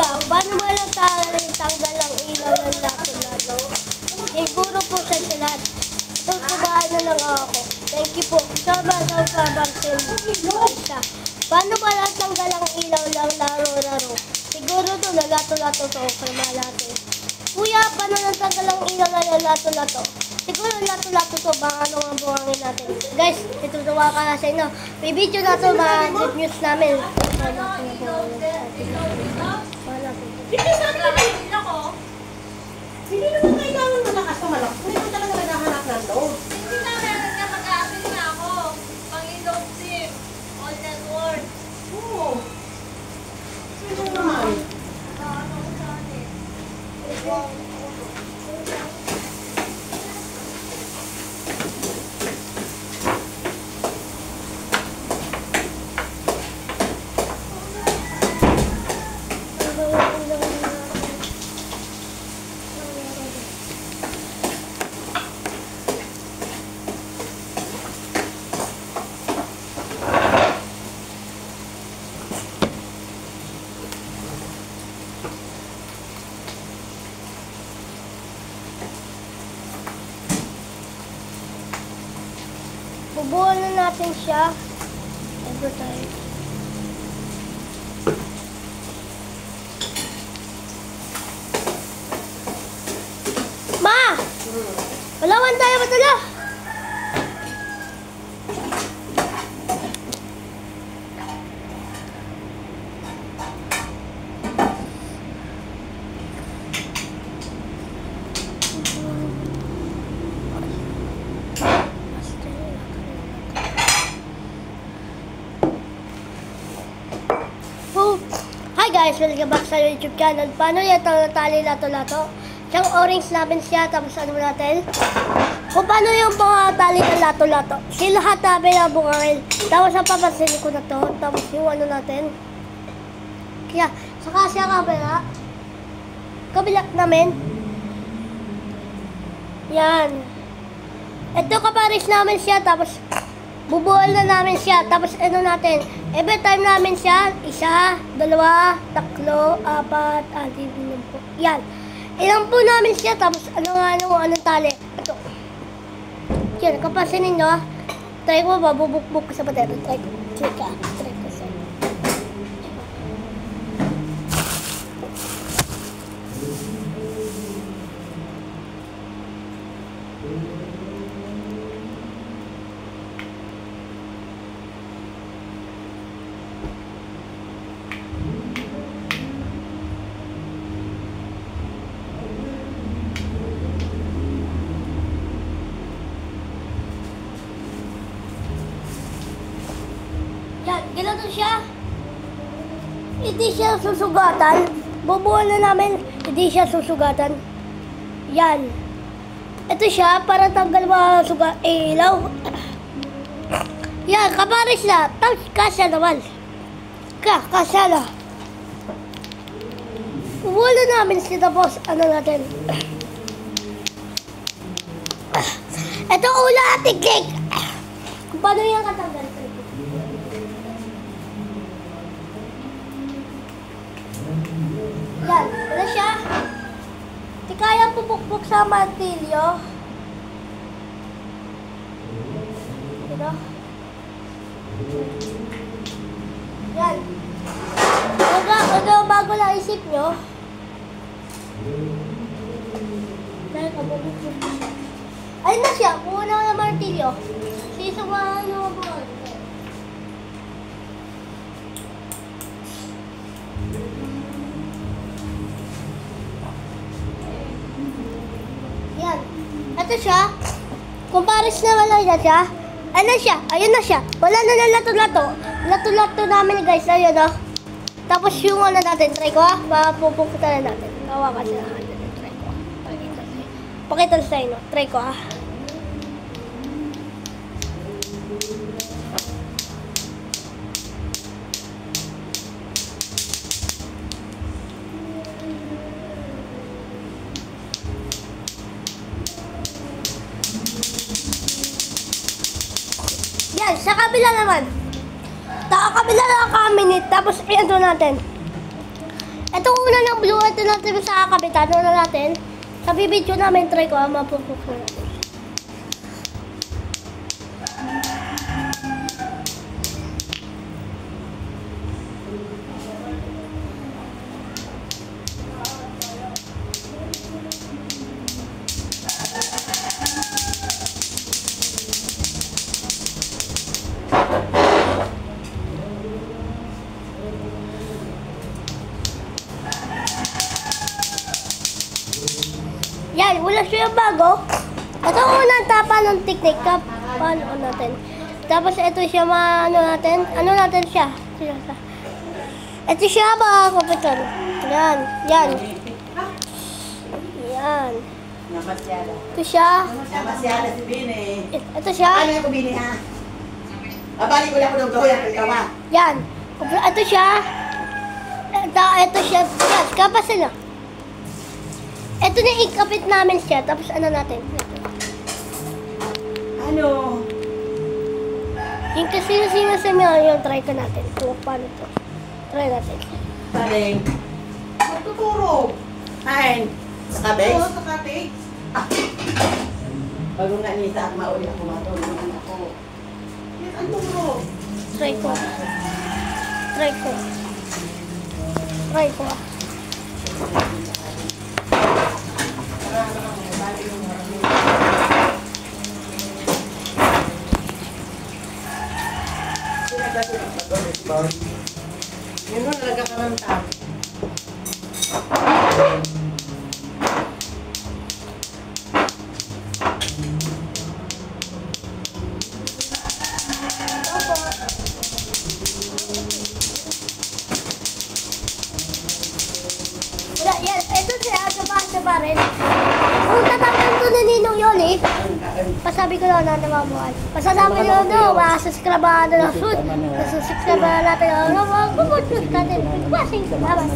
Kuya, paano mo lang tanggal ang ilaw ng lato-lato? Siguro po sa lahat. Tutubahan na lang ako. Thank you po. Barcel. Paano ba lang tanggal ang ilaw ng laro-laro? Siguro to na lato-lato to. Kalmalate. Kuya, paano lang tanggal ang ilaw ng lato-lato? Siguro lato-lato to. Baka ano ang buhangin natin. Guys, itutuwa ka na sa inyo. May video na to, mga news namin. Hindi naman kailangan malakas na malak. Hindi mo talaga naghahanap ng load. Hindi na meron nga mag-aabil na ako. Pang-load SIM. All network. Oo. Sino naman? Ano ko sa akin? Bubuo na natin siya. Every time. Ma! Walawan tayo madala! Hi guys! Welcome back sa YouTube channel. Paano yan tali lato-lato? Siyang orange namin siya, tapos ano natin? Kung paano yung mga tali ng lato-lato? Sila lahat namin ang bungangin. Tapos ang papansin ko na to, tapos yung ano natin. Kaya, saka siya kabila namin. Yan. Ito kapares namin siya, tapos bubuhol na namin siya, tapos ano natin, every time namin siya, 1, 2, 3, 4, 5, 6, yan. Ilang po namin siya, tapos anong tali. Ito. Yan, kapasin ninyo, try ko ba, bubukbuk ko sa patero, try ko sa yan, gano'n siya. Hindi siya susugatan. Bubuo na namin, hindi siya susugatan. Yan. Ito siya, para tanggal mga ilaw. Yan, kapares na. Tapos, kasya naman. Kasya na. Bubuo na namin siya, tapos, ano natin. Ito ula ating cake. Kung paano yan katanggal? Yan, ano siya? Di kaya pupukpuk sa martilyo. Diba? Yan. Bago lang isip nyo. Dahil kabubukpuk siya. Ayun na siya, kuha na ng martilyo. Sisumahan nyo ang mga. Yan. Ito siya. Kung pares na wala na siya. Ano siya? Ayun na siya. Wala na na lato-lato. Lato-lato namin guys. Ayun o. Tapos yung ano natin. Try ko ha. Mapupunta na natin. Kawa kasi na natin. Try ko. Pakita sa inyo. Try ko ha. Yan, sa kabila naman. Sa kabila lang kami. Tapos, ito natin. Ito una ng blue, ito natin sa kapitan. Una natin. Sa video namin, try ko, mapupukul natin. Yan, wala siya yung bago. Ito ang unang tapa ng technique. Paano natin? Tapos ito siya ano natin siya. Ito siya mga kapitan. Yan, yan. Yan. Namasyada. Ito siya. Namasyada si Bini. Ito siya. Ano yung Bini ha? Babalik ko lang ko ng gawin ang ikaw. Yan. Ito siya. Ito siya. Yan, kapasin na. Ito na ikapit namin siya. Tapos ano natin? Ano? Yung kasi sinasabi yung try ko natin. Kung paano to. Try natin. Saling. Magtuturo. Kain. Sa kabig? Oo, sa kabig. Bago nga nita at mauli ako matulungan ako. Yes, ang turo. Try ko. Try ko. Try ko. Yun na talaga ka ng tap. Wala, yan. Ito siya. Saba rin. Kung tatapin ko na ninong yun eh. Pasabi ko lang na namamuhay. Pasabi ko lang masasubscribe na ng food. Masasubscribe na natin. Ano, mga kumot natin. Big blessings. Salamat.